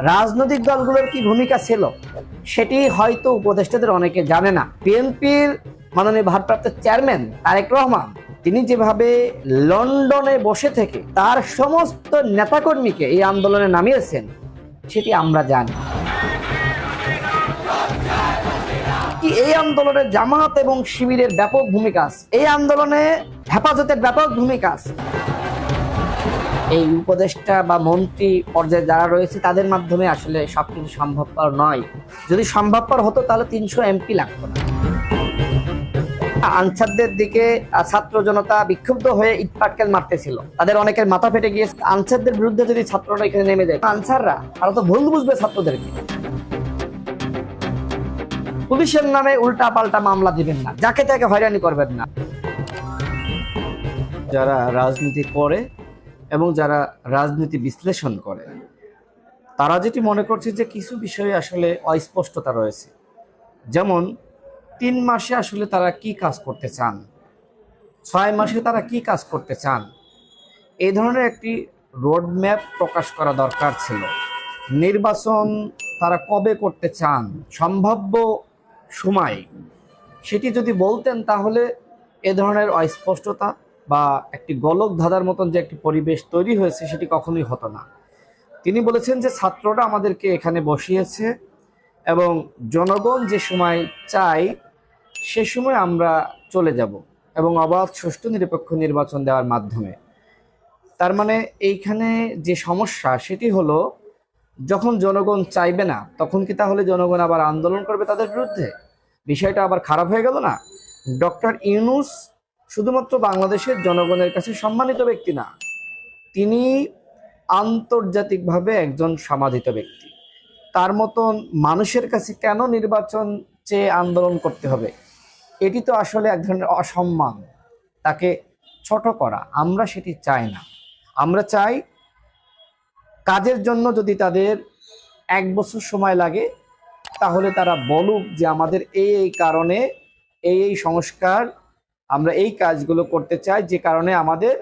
রাজনৈতিক দলগুলোর কি ভূমিকা ছিল সেটি হয়তো উপদেষ্টাদের অনেকে জানে না। বিএনপির মাননীয় ভারপ্রাপ্ত চেয়ারম্যান তারেক রহমান তিনি যেভাবে লন্ডনে বসে থেকে তার সমস্ত নেতাকর্মীকে এই আন্দোলনে নামিয়েছেন সেটি আমরা জানি। কি এই আন্দোলনে জামাত এবং শিবিরের ব্যাপক ভূমিকা আছে, এই আন্দোলনে হেফাজতের ব্যাপক ভূমিকা আছে। এই উপদেষ্টা বা মন্ত্রী পর্যায়ে যারা রয়েছে তাদের মাধ্যমে আসলে সবকিছু সম্ভবপর নয়। যদি সম্ভবপর হতো তাহলে 300 এমপি লাগতো না। আনসারদের দিকে ছাত্র জনতা বিক্ষুব্ধ হয়ে ইটপাটকেল মারতেছিল, তাদের অনেকের মাথা ফেটে গিয়েছে। আনসারদের বিরুদ্ধে যদি ছাত্ররা এখানে নেমে যায়, আনসাররা তারা তো ভুল বুঝবে ছাত্রদেরকে। পুলিশের নামে উল্টা পাল্টা মামলা দিবেন না, যাকে তাকে হয়রানি করবেন না। যারা রাজনীতি করে এবং যারা রাজনীতি বিশ্লেষণ করে তারা যেটি মনে করছে যে কিছু বিষয়ে আসলে অস্পষ্টতা রয়েছে, যেমন 3 মাসে আসলে তারা কি কাজ করতে চান, 6 মাসে তারা কি কাজ করতে চান, এই ধরনের একটি রোডম্যাপ প্রকাশ করা দরকার ছিল। নির্বাচন তারা কবে করতে চান, সম্ভাব্য সময়, সেটি যদি বলতেন তাহলে এ ধরনের অস্পষ্টতা বা একটি গোলক ধাঁধার মতন যে একটি পরিবেশ তৈরি হয়েছে সেটি কখনোই হতো না। তিনি বলেছেন যে ছাত্ররা আমাদেরকে এখানে বসিয়েছে এবং জনগণ যে সময় চায় সে সময় আমরা চলে যাব এবং অবাধ সুষ্ঠু নিরপেক্ষ নির্বাচন দেওয়ার মাধ্যমে। তার মানে এইখানে যে সমস্যা সেটি হলো, যখন জনগণ চাইবে না তখন কি তাহলে জনগণ আবার আন্দোলন করবে তাদের বিরুদ্ধে? বিষয়টা আবার খারাপ হয়ে গেল না? ডক্টর ইউনূস শুধুমাত্র বাংলাদেশের জনগণের কাছে সম্মানিত ব্যক্তি না, তিনি আন্তর্জাতিকভাবে একজন সমাধিত ব্যক্তি। তার মতন মানুষের কাছে কেন নির্বাচন চেয়ে আন্দোলন করতে হবে? এটি তো আসলে এক ধরনের অসম্মান, তাকে ছোট করা। আমরা সেটি চাই না। আমরা চাই কাজের জন্য যদি তাদের 1 বছর সময় লাগে তাহলে তারা বলুক যে আমাদের এই কারণে এই সংস্কার, আমরা এই কাজগুলো করতে চাই যে কারণে আমাদের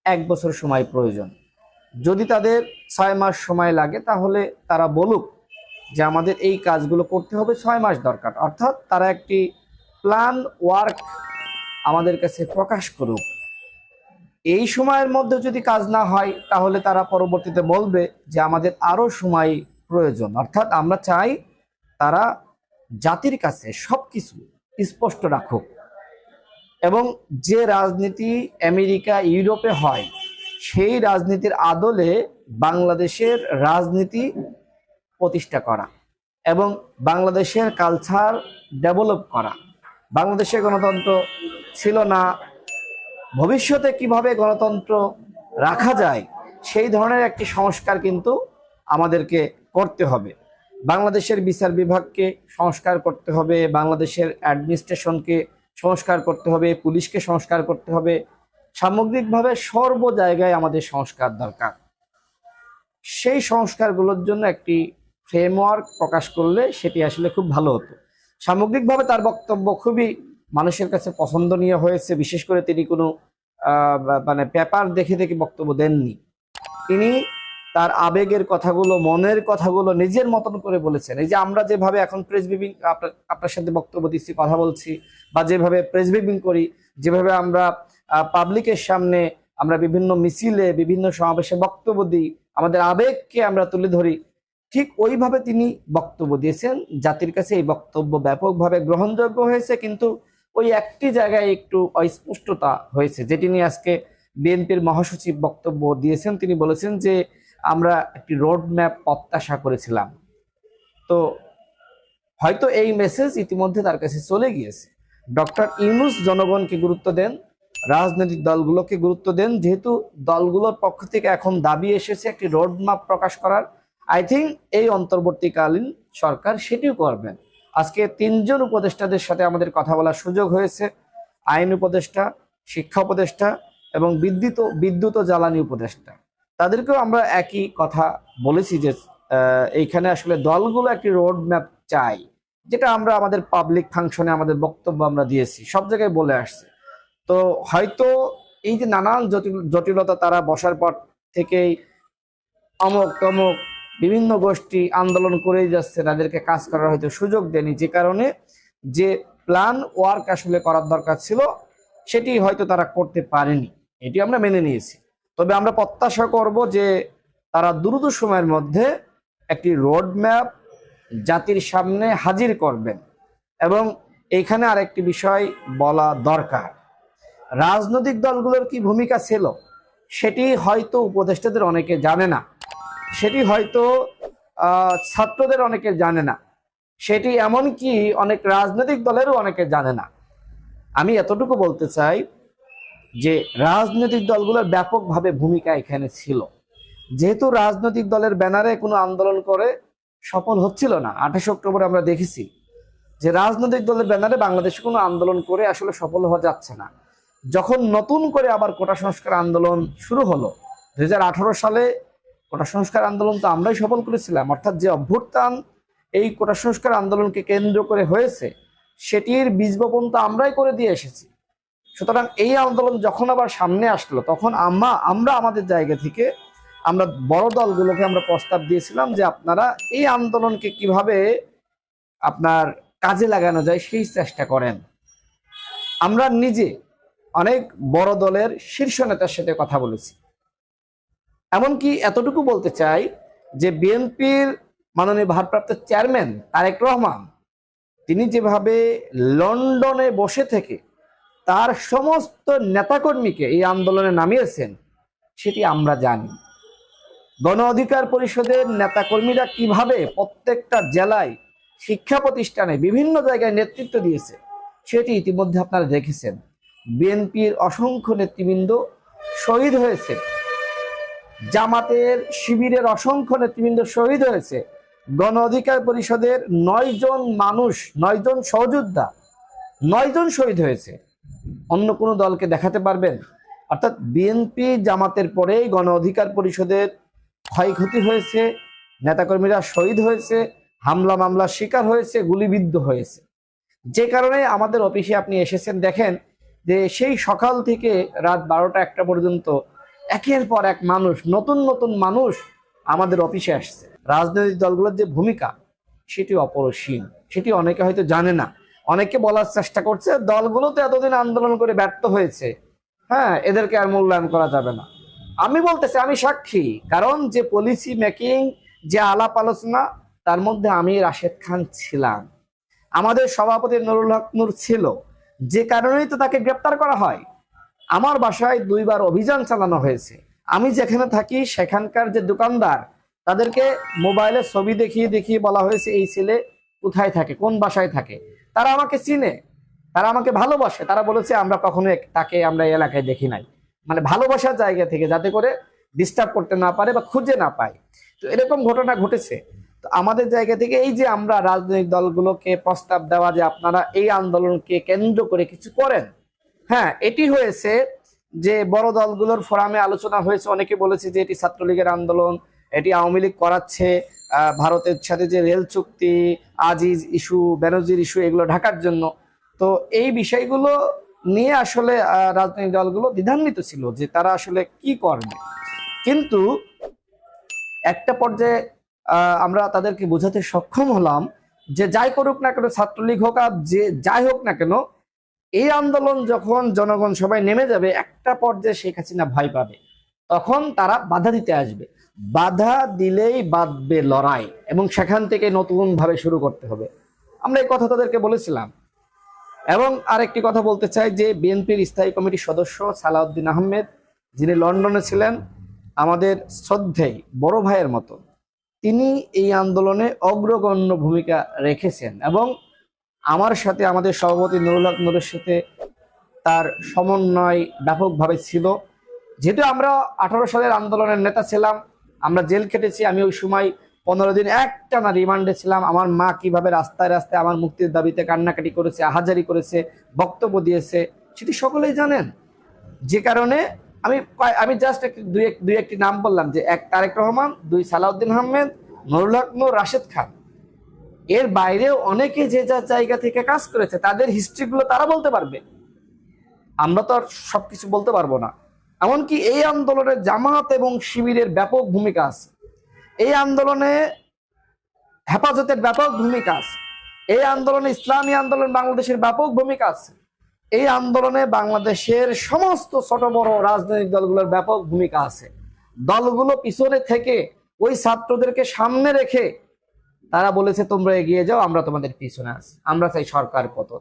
1 বছর সময় প্রয়োজন। যদি তাদের 6 মাস সময় লাগে তাহলে তারা বলুক যে আমাদের এই কাজগুলো করতে হবে, 6 মাস দরকার। অর্থাৎ তারা একটি প্ল্যান ওয়ার্ক আমাদের কাছে প্রকাশ করুক। এই সময়ের মধ্যে যদি কাজ না হয় তাহলে তারা পরবর্তীতে বলবে যে আমাদের আরো সময় প্রয়োজন। অর্থাৎ আমরা চাই তারা জাতির কাছে সবকিছু স্পষ্ট রাখুক এবং যে রাজনীতি আমেরিকা ইউরোপে হয় সেই রাজনীতির আদলে বাংলাদেশের রাজনীতি প্রতিষ্ঠা করা এবং বাংলাদেশের কালচার ডেভেলপ করা। বাংলাদেশে গণতন্ত্র ছিল না, ভবিষ্যতে কিভাবে গণতন্ত্র রাখা যায় সেই ধরনের একটি সংস্কার কিন্তু আমাদেরকে করতে হবে। বাংলাদেশের বিচার বিভাগকে সংস্কার করতে হবে, বাংলাদেশের অ্যাডমিনিস্ট্রেশনকে সংস্কার করতে হবে, পুলিশকে সংস্কার করতে হবে। সামগ্রিকভাবে সর্ব জায়গায় আমাদের সংস্কার দরকার। সেই সংস্কারগুলোর জন্য একটি ফ্রেমওয়ার্ক প্রকাশ করলে সেটি আসলে খুব ভালো হতো। সামগ্রিকভাবে তার বক্তব্য খুবই মানুষের কাছে পছন্দনীয় হয়েছে। বিশেষ করে তিনি কোনো মানে পেপার দেখে দেখে বক্তব্য দেননি। তিনি তার আবেগের কথাগুলো, মনের কথাগুলো নিজের মতন করে বলেছেন। এই যে আমরা যেভাবে এখন প্রেস ব্রিফিং, আপনার সাথে বক্তব্য দিচ্ছি, কথা বলছি, বা যেভাবে প্রেস ব্রিফিং করি, যেভাবে আমরা পাবলিকের সামনে আমরা বিভিন্ন মিছিলে, বিভিন্ন সমাবেশে বক্তব্য দিই, আমাদের আবেগকে আমরা তুলে ধরি, ঠিক ওইভাবে তিনি বক্তব্য দিয়েছেন। জাতির কাছে এই বক্তব্য ব্যাপকভাবে গ্রহণযোগ্য হয়েছে, কিন্তু ওই একটি জায়গায় একটু অস্পষ্টতা হয়েছে, যেটি নিয়ে আজকে বিএনপির মহাসচিব বক্তব্য দিয়েছেন। তিনি বলেছেন যে আমরা একটি রোড ম্যাপ প্রত্যাশা করেছিলাম। তো হয়তো এই মেসেজ ইতিমধ্যে তার কাছে চলে গিয়েছে। ডক্টর ইউনূস জনগণকে গুরুত্ব দেন, রাজনৈতিক দলগুলোকে গুরুত্ব দেন, যেহেতু দলগুলোর পক্ষ থেকে এখন দাবি এসেছে একটি রোড ম্যাপ প্রকাশ করার। আই থিঙ্ক এই অন্তর্বর্তীকালীন সরকার সেটিও করবেন। আজকে 3 জন উপদেষ্টাদের সাথে আমাদের কথা বলার সুযোগ হয়েছে, আইন উপদেষ্টা, শিক্ষা উপদেষ্টা এবং বিদ্যুৎ ও জ্বালানি উপদেষ্টা। তাদেরকেও আমরা একই কথা বলেছি যে এইখানে আসলে দলগুলো একটি রোড ম্যাপ চাই, যেটা আমরা আমাদের পাবলিক ফাংশনে আমাদের বক্তব্য আমরা দিয়েছি, সব জায়গায় বলে আসছে। তো হয়তো এই যে নানান জটিলতা, তারা বসার পর থেকেই অমুক তমুক বিভিন্ন গোষ্ঠী আন্দোলন করেই যাচ্ছে, তাদেরকে কাজ করার হয়তো সুযোগ দেয়নি, যে কারণে যে প্ল্যান ওয়ার্ক আসলে করার দরকার ছিল সেটি হয়তো তারা করতে পারেনি। এটি আমরা মেনে নিয়েছি। তবে আমরা প্রত্যাশা করব যে তারা দ্রুত সময়ের মধ্যে একটি রোড ম্যাপ জাতির সামনে হাজির করবেন। এবং এইখানে আরেকটি বিষয় বলা দরকার, রাজনৈতিক দলগুলোর কি ভূমিকা ছিল সেটি হয়তো উপদেষ্টাদের অনেকে জানে না, সেটি হয়তো ছাত্রদের অনেকে জানে না, সেটি এমনকি অনেক রাজনৈতিক দলেরও অনেকে জানে না। আমি এতটুকু বলতে চাই যে রাজনৈতিক দলগুলোর ব্যাপকভাবে ভূমিকা এখানে ছিল। যেহেতু রাজনৈতিক দলের ব্যানারে কোনো আন্দোলন করে সফল হচ্ছিল না, 28 অক্টোবর আমরা দেখেছি যে রাজনৈতিক দলের ব্যানারে বাংলাদেশে কোনো আন্দোলন করে আসলে সফল হওয়া যাচ্ছে না। যখন নতুন করে আবার কোটা সংস্কার আন্দোলন শুরু হলো 2018 সালে, কোটা সংস্কার আন্দোলন তো আমরাই সফল করেছিলাম, অর্থাৎ যে অভ্যুত্থান এই কোটা সংস্কার আন্দোলনকে কেন্দ্র করে হয়েছে সেটির বীজ বপন তো আমরাই করে দিয়ে এসেছি। সুতরাং এই আন্দোলন যখন আবার সামনে আসলো তখন আমরা আমাদের জায়গা থেকে আমরা বড় দলগুলোকে আমরা প্রস্তাব দিয়েছিলাম যে আপনারা এই আন্দোলনকে কিভাবে আপনার কাজে লাগানো যায় সেই চেষ্টা করেন। আমরা নিজে অনেক বড় দলের শীর্ষ নেতার সাথে কথা বলেছি। এমনকি এতটুকু বলতে চাই যে বিএনপির মাননীয় ভারপ্রাপ্ত চেয়ারম্যান তারেক রহমান তিনি যেভাবে লন্ডনে বসে থেকে তার সমস্ত নেতাকর্মীকে এই আন্দোলনে নামিয়েছেন সেটি আমরা জানি। গণ অধিকার পরিষদের নেতাকর্মীরা কিভাবে প্রত্যেকটা জেলায় শিক্ষা প্রতিষ্ঠানে বিভিন্ন জায়গায় নেতৃত্ব দিয়েছে সেটি ইতিমধ্যে আপনারা দেখেছেন। বিএনপির অসংখ্য নেতৃবৃন্দ শহীদ হয়েছে, জামাতের শিবিরের অসংখ্য নেতৃবৃন্দ শহীদ হয়েছে, গণ অধিকার পরিষদের 9 জন মানুষ, 9 জন সহযোদ্ধা, 9 জন শহীদ হয়েছে। অন্য কোনো দলকে দেখাতে পারবেন? অর্থাৎ বিএনপি জামাতের পরেই গণ অধিকার পরিষদের ক্ষয়ক্ষতি হয়েছে, নেতাকর্মীরা শহীদ হয়েছে, হামলা মামলার শিকার হয়েছে, গুলিবিদ্ধ হয়েছে। যে কারণে আমাদের অফিসে আপনি এসেছেন, দেখেন যে সেই সকাল থেকে রাত 12টা-1টা পর্যন্ত একের পর এক মানুষ, নতুন নতুন মানুষ আমাদের অফিসে আসছে। রাজনৈতিক দলগুলোর যে ভূমিকা সেটি অপরিসীম, সেটি অনেকে হয়তো জানে না। অনেকে বলার চেষ্টা করছে দলগুলো তো এতদিন আন্দোলন করে ব্যর্থ হয়েছে, হ্যাঁ এদেরকে আর মূল্যায়ন করা যাবে না। আমি বলতেছি, আমি সাক্ষী, কারণ যে পলিসি মেকিং, যে আলাপ আলোচনা, তার মধ্যে আমি রাশেদ খান ছিলাম, আমাদের সভাপতি নুরুল হক নূর ছিল, যে কারণেই তো তাকে গ্রেপ্তার করা হয়। আমার বাসায় 2 বার অভিযান চালানো হয়েছে। আমি যেখানে থাকি সেখানকার যে দোকানদার তাদেরকে মোবাইলে ছবি দেখিয়ে দেখিয়ে বলা হয়েছে এই ছেলে কোথায় থাকে, কোন বাসায় থাকে। তারা আমাকে চিনে, তারা আমাকে ভালোবাসে, তারা বলেছে আমরা কখনো তাকে আমরা এই এলাকায় দেখি নাই, মানে ভালোবাসার জায়গা থেকে, যাতে করে ডিস্টার্ব করতে না পারে বা খুঁজে না পায়। তো এরকম ঘটনা ঘটেছে। তো আমাদের জায়গা থেকে এই যে আমরা রাজনৈতিক দলগুলোকে প্রস্তাব দেওয়া যে আপনারা এই আন্দোলনকে কেন্দ্র করে কিছু করেন, হ্যাঁ এটি হয়েছে যে বড় দলগুলোর ফোরামে আলোচনা হয়েছে। অনেকে বলেছে যে এটি ছাত্রলীগের আন্দোলন, এটি আওয়ামী লীগ করাচ্ছে ভারতের সাথে যে রেল চুক্তি, আজিজ ইস্যু, বেনজির ইস্যু, এগুলো ঢাকার জন্য। তো এই বিষয়গুলো নিয়ে আসলে রাজনৈতিক দলগুলো দ্বিধান্বিত ছিল যে তারা আসলে কি করবে। কিন্তু একটা পর্যায়ে আমরা তাদেরকে বোঝাতে সক্ষম হলাম যে যাই করুক না কেন, ছাত্রলীগ হোক আর যে যাই হোক না কেন, এই আন্দোলন যখন জনগণ সবাই নেমে যাবে, একটা পর্যায়ে শেখ হাসিনা ভয় পাবে, তখন তারা বাধা দিতে আসবে। বাধা দিলেই বাঁধবে লড়াই, এবং সেখান থেকে নতুন ভাবে শুরু করতে হবে। আমরা এই কথা তাদেরকে বলেছিলাম। এবং আরেকটি কথা বলতে চাই যে বিএনপির স্থায়ী কমিটির সদস্য সালাউদ্দিন আহমেদ, যিনি লন্ডনে ছিলেন, আমাদের শ্রদ্ধেয় বড় ভাইয়ের মতো, তিনি এই আন্দোলনে অগ্রগণ্য ভূমিকা রেখেছেন। এবং আমার সাথে, আমাদের সভাপতি নুরুল হক নূরের সাথে তার সমন্বয় ব্যাপকভাবে ছিল। যেহেতু আমরা 18 সালের আন্দোলনের নেতা ছিলাম, আমরা জেল খেটেছি। আমি ওই সময় 15 দিন একটানা রিমান্ডে ছিলাম। আমার মা কিভাবে রাস্তায় রাস্তায় আমার মুক্তির দাবিতে কান্নাকাটি করেছে, আহাজারি করেছে, বক্তব্য দিয়েছে, সেটি সকলেই জানেন। যে কারণে আমি জাস্ট দুই একটি নাম বললাম, যে 1 তারেক রহমান, 2 সালাউদ্দিন আহমেদ, নুরুল হক নূর, রাশেদ খান। এর বাইরেও অনেকে যে যার জায়গা থেকে কাজ করেছে, তাদের হিস্ট্রিগুলো তারা বলতে পারবে, আমরা তো আর সবকিছু বলতে পারবো না। এমনকি এই আন্দোলনে জামাত এবং শিবিরের ব্যাপক ভূমিকা আছে। এই আন্দোলনে হেফাজতের ব্যাপক ভূমিকা আছে, এই আন্দোলনে ইসলামী আন্দোলন বাংলাদেশের ব্যাপক ভূমিকা আছে, এই আন্দোলনে বাংলাদেশের সমস্ত ছোট বড় রাজনৈতিক দলগুলোর ব্যাপক ভূমিকা আছে। দলগুলো পিছনে থেকে ওই ছাত্রদেরকে সামনে রেখে তারা বলেছে তোমরা এগিয়ে যাও, আমরা তোমাদের পিছনে আছি, আমরা চাই সরকার পতন।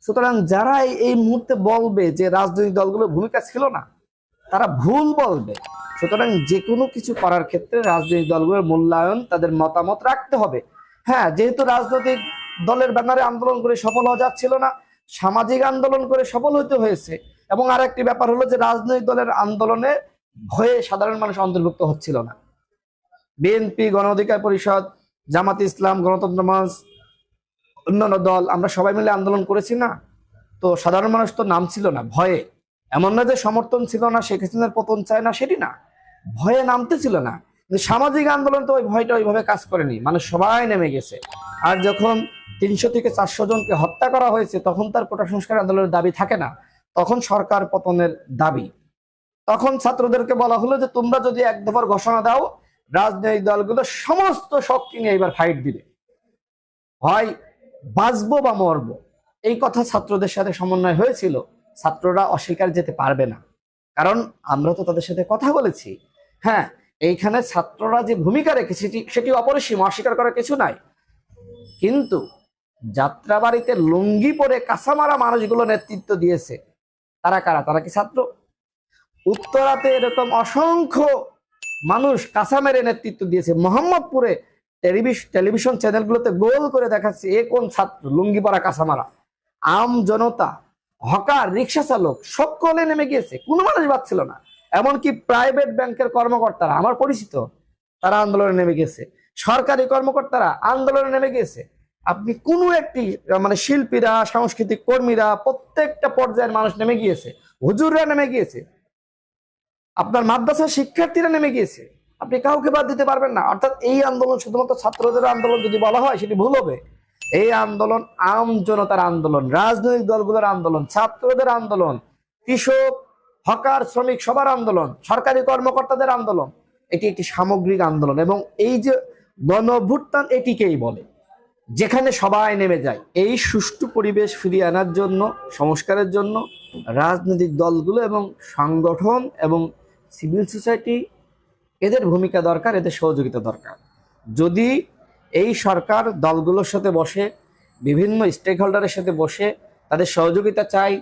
সুতরাং যারা এই মুহূর্তে বলবে যে রাজনৈতিক দলগুলোর ভূমিকা ছিল না, তারা ভুল বলবে। সুতরাং যে কোনো কিছু করার ক্ষেত্রে রাজনৈতিক দলগুলোর মূল্যায়ন, তাদের মতামত রাখতে হবে। হ্যাঁ, যেহেতু রাজনৈতিক দলের ব্যানারে আন্দোলন করে সফল হওয়া যাচ্ছিল না, সামাজিক আন্দোলন করে সফল হতে হয়েছে। এবং আর একটি ব্যাপার হলো যে রাজনৈতিক দলের আন্দোলনে ভয়ে সাধারণ মানুষ অন্তর্ভুক্ত হচ্ছিল না। বিএনপি, গণ অধিকার পরিষদ, জামাত ইসলাম, গণতন্ত্র মঞ্চ, অন্যান্য দল, আমরা সবাই মিলে আন্দোলন করেছি না, তো সাধারণ মানুষ তো নামছিল না ভয়ে। এমন না যে সমর্থন ছিল না, শেখ হাসিনার পতন চায় না, সেটি না, ভয়ে নামতে ছিল না। কিন্তু সামাজিক আন্দোলন তো ওই ভয়টা ওইভাবে কাজ করেনি, মানুষ সবাই নেমে গেছে। আর যখন 300 থেকে 400 জনকে হত্যা করা হয়েছে, তখন তার কোটা সংস্কার আন্দোলনের দাবি থাকে না, তখন সরকার পতনের দাবি। তখন ছাত্রদেরকে বলা হলো যে তোমরা যদি এক দফার ঘোষণা দাও, রাজনৈতিক দলগুলো সমস্ত শক্তি নিয়ে এবার ফাইট দিবে, হয় বাঁচবো বা মরবো। এই কথা ছাত্রদের সাথে সমন্বয় হয়েছিল। ছাত্ররা অস্বীকার যেতে পারবে না, কারণ আমরা তো তাদের সাথে কথা বলেছি। হ্যাঁ, এইখানে ছাত্ররা যে ভূমিকা রেখেছে সেটি অপরিসীম, অস্বীকার করার কিছু নাই। কিন্তু যাত্রাবাড়িতে লুঙ্গি পরে কাঁচামারা মানুষগুলো নেতৃত্ব দিয়েছে, তারা কারা? তারা কি ছাত্র? উত্তরাতে এরকম অসংখ্য মানুষ কাঁচা মেরে নেতৃত্ব দিয়েছে। মোহাম্মদপুরে টেলিভিশন চ্যানেলগুলোতে গোল করে দেখাচ্ছে এ কোন ছাত্র, লুঙ্গি পরা কাঁচামারা। আম জনতা, হকার, রিক্সা চালক সকলে নেমে গিয়েছে, কোনো মানুষ বাঁচছিল না। এমনকি প্রাইভেট ব্যাংকের কর্মকর্তারা, আমার পরিচিত, তারা আন্দোলনে নেমে গেছে। সরকারি কর্মকর্তারা আন্দোলনে নেমে গেছে। আপনি কোনো একটি শিল্পীরা, সাংস্কৃতিক কর্মীরা, প্রত্যেকটা পর্যায়ের মানুষ নেমে গিয়েছে, হুজুররা নেমে গিয়েছে, আপনার মাদ্রাসার শিক্ষার্থীরা নেমে গিয়েছে। আপনি কাউকে বাদ দিতে পারবেন না। অর্থাৎ এই আন্দোলন শুধুমাত্র ছাত্রদের আন্দোলন যদি বলা হয় সেটি ভুল হবে। এই আন্দোলন আম জনতার আন্দোলন, রাজনৈতিক দলগুলোর আন্দোলন, ছাত্রদের আন্দোলন, কৃষক, হকার, শ্রমিক সবার আন্দোলন, সরকারি কর্মকর্তাদের আন্দোলন। এটি একটি সামগ্রিক আন্দোলন। এবং এই যে গণঅভ্যুত্থান, এটিকেই বলে যেখানে সবাই নেমে যায়। এই সুষ্ঠু পরিবেশ ফিরিয়ে আনার জন্য, সংস্কারের জন্য রাজনৈতিক দলগুলো এবং সংগঠন এবং সিভিল সোসাইটি, এদের ভূমিকা দরকার, এদের সহযোগিতা দরকার। যদি এই সরকার দলগুলোর সাথে বসে, বিভিন্ন স্টেক হোল্ডারের সাথে বসে তাদের সহযোগিতা চাই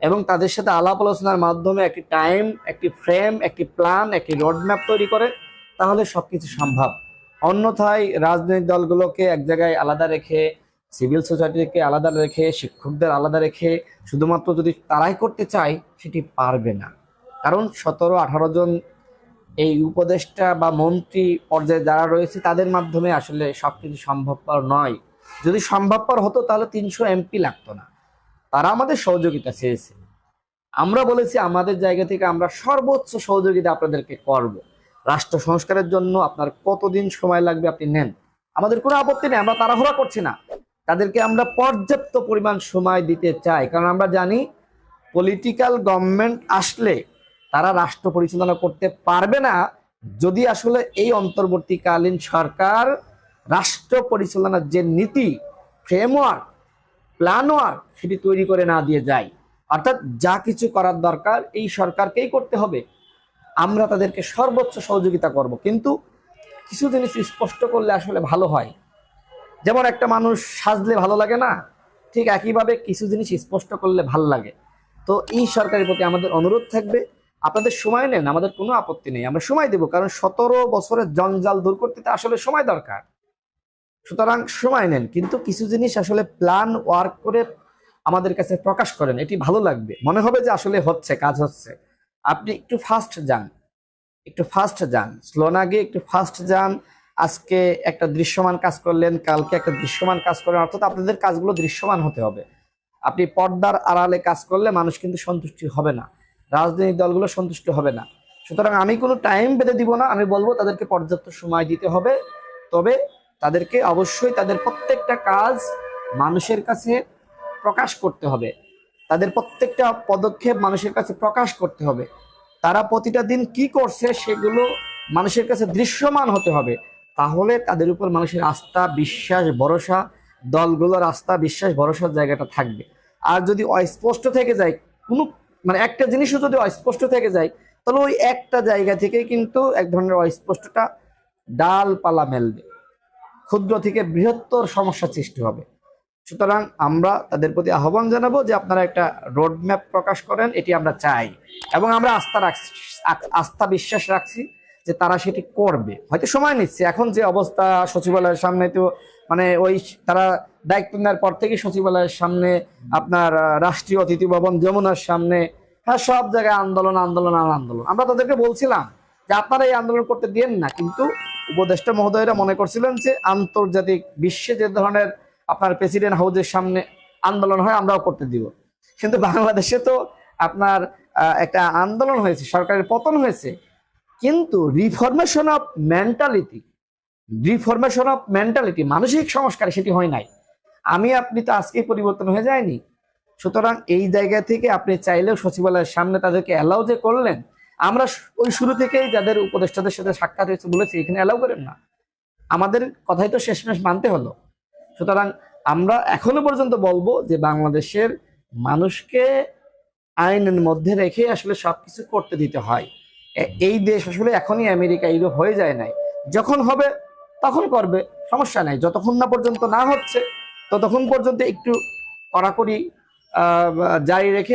এবং তাদের সাথে আলাপ আলোচনার মাধ্যমে একটি টাইম, একটি ফ্রেম, একটি প্ল্যান, একটি রোডম্যাপ তৈরি করে, তাহলে সবকিছু সম্ভব। অন্যথায় রাজনৈতিক দলগুলোকে এক জায়গায় আলাদা রেখে, সিভিল সোসাইটিকে আলাদা রেখে, শিক্ষকদের আলাদা রেখে শুধুমাত্র যদি তারাই করতে চায়, সেটি পারবে না। কারণ 17-18 জন এই উপদেষ্টা বা মন্ত্রী পর্যায়ে যারা রয়েছে, তাদের মাধ্যমে আসলে সবকিছু সম্ভবপর নয়। যদি সম্ভবপর হতো তাহলে 300 এমপি লাগতো না। তারা আমাদের সহযোগিতা চেয়েছে, আমরা বলেছি আমাদের জায়গা থেকে আমরা সর্বোচ্চ সহযোগিতা আপনাদেরকে করব। রাষ্ট্র সংস্কারের জন্য আপনার কতদিন সময় লাগবে আপনি নেন, আমাদের কোনো আপত্তি নেই, আমরা তাড়াহুড়া করছি না। তাদেরকে আমরা পর্যাপ্ত পরিমাণ সময় দিতে চাই, কারণ আমরা জানি পলিটিক্যাল গভর্নমেন্ট আসলে তারা রাষ্ট্র পরিচালনা করতে পারবে না যদি আসলে এই অন্তর্বর্তীকালীন সরকার রাষ্ট্র পরিচালনার যে নীতি, ফ্রেমওয়ার্ক, প্ল্যানওয়ার্ক সেটি তৈরি করে না দিয়ে যায়। অর্থাৎ যা কিছু করার দরকার এই সরকারকেই করতে হবে। আমরা তাদেরকে সর্বোচ্চ সহযোগিতা করব, কিন্তু কিছু জিনিস স্পষ্ট করলে আসলে ভালো হয়। যেমন একটা মানুষ সাজলে ভালো লাগে না, ঠিক একইভাবে কিছু জিনিস স্পষ্ট করলে ভালো লাগে। তো এই সরকারের প্রতি আমাদের অনুরোধ থাকবে, আপনাদের সময় নেন, আমাদের কোনো আপত্তি নেই, আমরা সময় দেব। কারণ 17 বছরের জঞ্জাল দূর করতে আসলে সময় দরকার। সুতরাং সময় নেন, কিন্তু কিছু জিনিস আসলে প্ল্যান ওয়ার্ক করে আমাদের কাছে প্রকাশ করেন, এটি ভালো লাগবে, মনে হবে যে আসলে হচ্ছে, কাজ হচ্ছে। আপনি একটু ফাস্ট যান, একটু ফাস্ট যান, স্লো না গিয়ে একটু ফাস্ট যান। আজকে একটা দৃশ্যমান কাজ করলেন, কালকে একটা দৃশ্যমান কাজ করলেন, অর্থাৎ আপনাদের কাজগুলো দৃশ্যমান হতে হবে। আপনি পর্দার আড়ালে কাজ করলে মানুষ কিন্তু সন্তুষ্টি হবে না, রাজনৈতিক দলগুলো সন্তুষ্ট হবে না। সুতরাং আমি কোনো টাইম বেঁধে দিব না, আমি বলবো তাদেরকে পর্যাপ্ত সময় দিতে হবে। তবে তাদেরকে অবশ্যই তাদের প্রত্যেকটা কাজ মানুষের কাছে প্রকাশ করতে হবে, তাদের প্রত্যেকটা পদক্ষেপ মানুষের কাছে প্রকাশ করতে হবে। তারা প্রতিটা দিন কি করছে সেগুলো মানুষের কাছে দৃশ্যমান হতে হবে। তাহলে তাদের উপর মানুষের আস্থা বিশ্বাস ভরসা, দলগুলোর আস্থা বিশ্বাস ভরসার জায়গাটা থাকবে। আর যদি অস্পষ্ট থেকে যায় কোনো, মানে একটা জিনিসও যদি অস্পষ্ট থেকে যায়, তাহলে ওই একটা জায়গা থেকে কিন্তু এক ধরনের অস্পষ্টতা ডালপালা মেলবে, ক্ষুদ্র থেকে বৃহত্তর সমস্যা সৃষ্টি হবে। সুতরাং আমরা তাদের প্রতি আহ্বান জানাবো যে আপনারা একটা রোড ম্যাপ প্রকাশ করেন, এটি আমরা চাই এবং আমরা আস্থা বিশ্বাস রাখছি যে তারা সেটি করবে। হয়তো সময় নিচ্ছে, এখন যে অবস্থা সচিবালয়ের সামনে, তো মানে ওই তারা দায়িত্ব নেওয়ার পর থেকে সচিবালয়ের সামনে, আপনার রাষ্ট্রীয় অতিথি ভবন যমুনার সামনে, হ্যাঁ সব জায়গায় আন্দোলন আন্দোলন আর আন্দোলন। আমরা তাদেরকে বলছিলাম যে আপনারা এই আন্দোলন করতে দিন না, কিন্তু উপদেষ্টা মহোদয়রা মনে করছিলেন যে আন্তর্জাতিক বিশ্বে যে ধরনের আপনার প্রেসিডেন্ট হাউসের সামনে আন্দোলন হয় আমরাও করতে দিব। কিন্তু বাংলাদেশে তো আপনার একটা আন্দোলন হয়েছে, সরকারের পতন হয়েছে, কিন্তু রিফরমেশন অফ মেন্টালিটি মানসিক সংস্কার সেটি হয় নাই। আমি আপনি তো আজকেই পরিবর্তন হয়ে যায়নি। সুতরাং এই জায়গা থেকে আপনি চাইলেও সচিবালয়ের সামনে তাদেরকে অ্যালাউ যে করলেন, আমরা ওই শুরু থেকেই যাদের উপদেষ্টাদের সাথে সাক্ষাৎ হয়েছে বলেছি এখানে অ্যালাউ করেন না, আমাদের কথাই তো শেষমেশ মানতে হলো। সুতরাং আমরা এখনো পর্যন্ত বলবো যে বাংলাদেশের মানুষকে আইনের মধ্যে রেখে আসলে সবকিছু করতে দিতে হয়। এই দেশ আসলে এখনই আমেরিকা ইউরোপ হয়ে যায় নাই, যখন হবে তখন করবে, সমস্যা নাই। যতক্ষণ না পর্যন্ত না হচ্ছে ততক্ষণ পর্যন্ত একটু কড়াকড়ি জারি রেখে